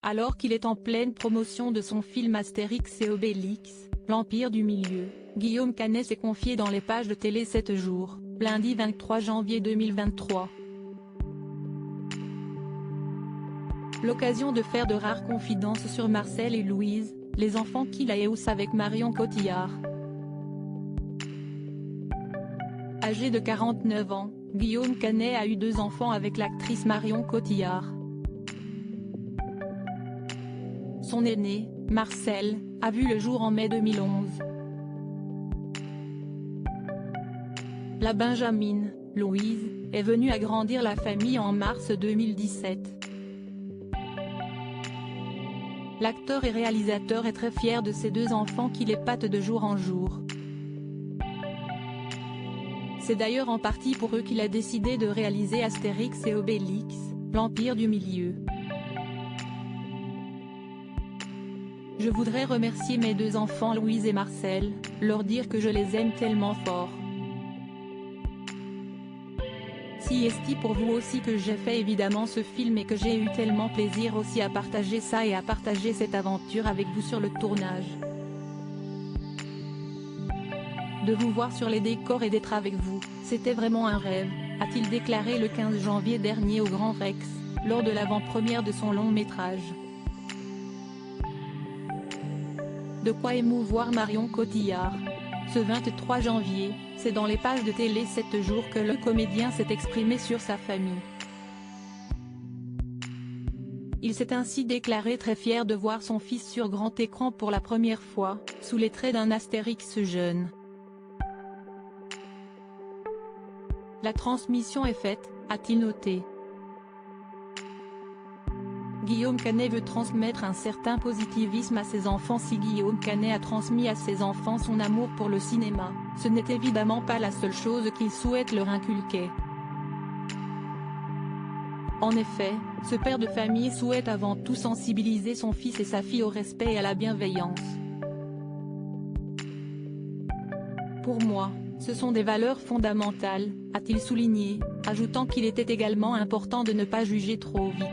Alors qu'il est en pleine promotion de son film Astérix et Obélix, l'Empire du Milieu, Guillaume Canet s'est confié dans les pages de Télé 7 jours, lundi 23 janvier 2023. L'occasion de faire de rares confidences sur Marcel et Louise, les enfants qu'il a eus avec Marion Cotillard. Âgé de 49 ans, Guillaume Canet a eu 2 enfants avec l'actrice Marion Cotillard. Son aîné, Marcel, a vu le jour en mai 2011. La benjamine, Louise, est venue agrandir la famille en mars 2017. L'acteur et réalisateur est très fier de ses 2 enfants qu'il épate de jour en jour. C'est d'ailleurs en partie pour eux qu'il a décidé de réaliser Astérix et Obélix, l'Empire du Milieu. Je voudrais remercier mes 2 enfants Louise et Marcel, leur dire que je les aime tellement fort. Si esti pour vous aussi que j'ai fait évidemment ce film et que j'ai eu tellement plaisir aussi à partager ça et à partager cette aventure avec vous sur le tournage. De vous voir sur les décors et d'être avec vous, c'était vraiment un rêve, a-t-il déclaré le 15 janvier dernier au Grand Rex, lors de l'avant-première de son long-métrage. De quoi émouvoir Marion Cotillard. Ce 23 janvier, c'est dans les pages de Télé 7 jours que le comédien s'est exprimé sur sa famille. Il s'est ainsi déclaré très fier de voir son fils sur grand écran pour la première fois, sous les traits d'un Astérix jeune. La transmission est faite, a-t-il noté. Guillaume Canet veut transmettre un certain positivisme à ses enfants. Si Guillaume Canet a transmis à ses enfants son amour pour le cinéma, ce n'est évidemment pas la seule chose qu'il souhaite leur inculquer. En effet, ce père de famille souhaite avant tout sensibiliser son fils et sa fille au respect et à la bienveillance. Pour moi, ce sont des valeurs fondamentales, a-t-il souligné, ajoutant qu'il était également important de ne pas juger trop vite.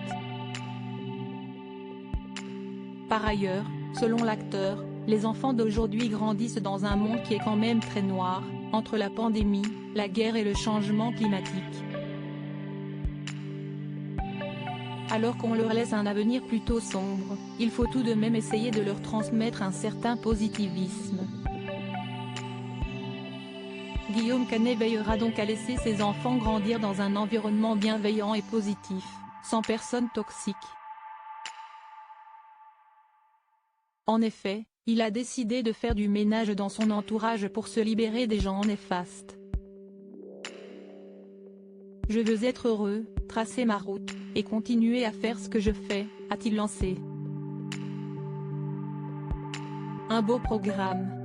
Par ailleurs, selon l'acteur, les enfants d'aujourd'hui grandissent dans un monde qui est quand même très noir, entre la pandémie, la guerre et le changement climatique. Alors qu'on leur laisse un avenir plutôt sombre, il faut tout de même essayer de leur transmettre un certain positivisme. Guillaume Canet veillera donc à laisser ses enfants grandir dans un environnement bienveillant et positif, sans personnes toxiques. En effet, il a décidé de faire du ménage dans son entourage pour se libérer des gens néfastes. Je veux être heureux, tracer ma route, et continuer à faire ce que je fais, a-t-il lancé. Un beau programme.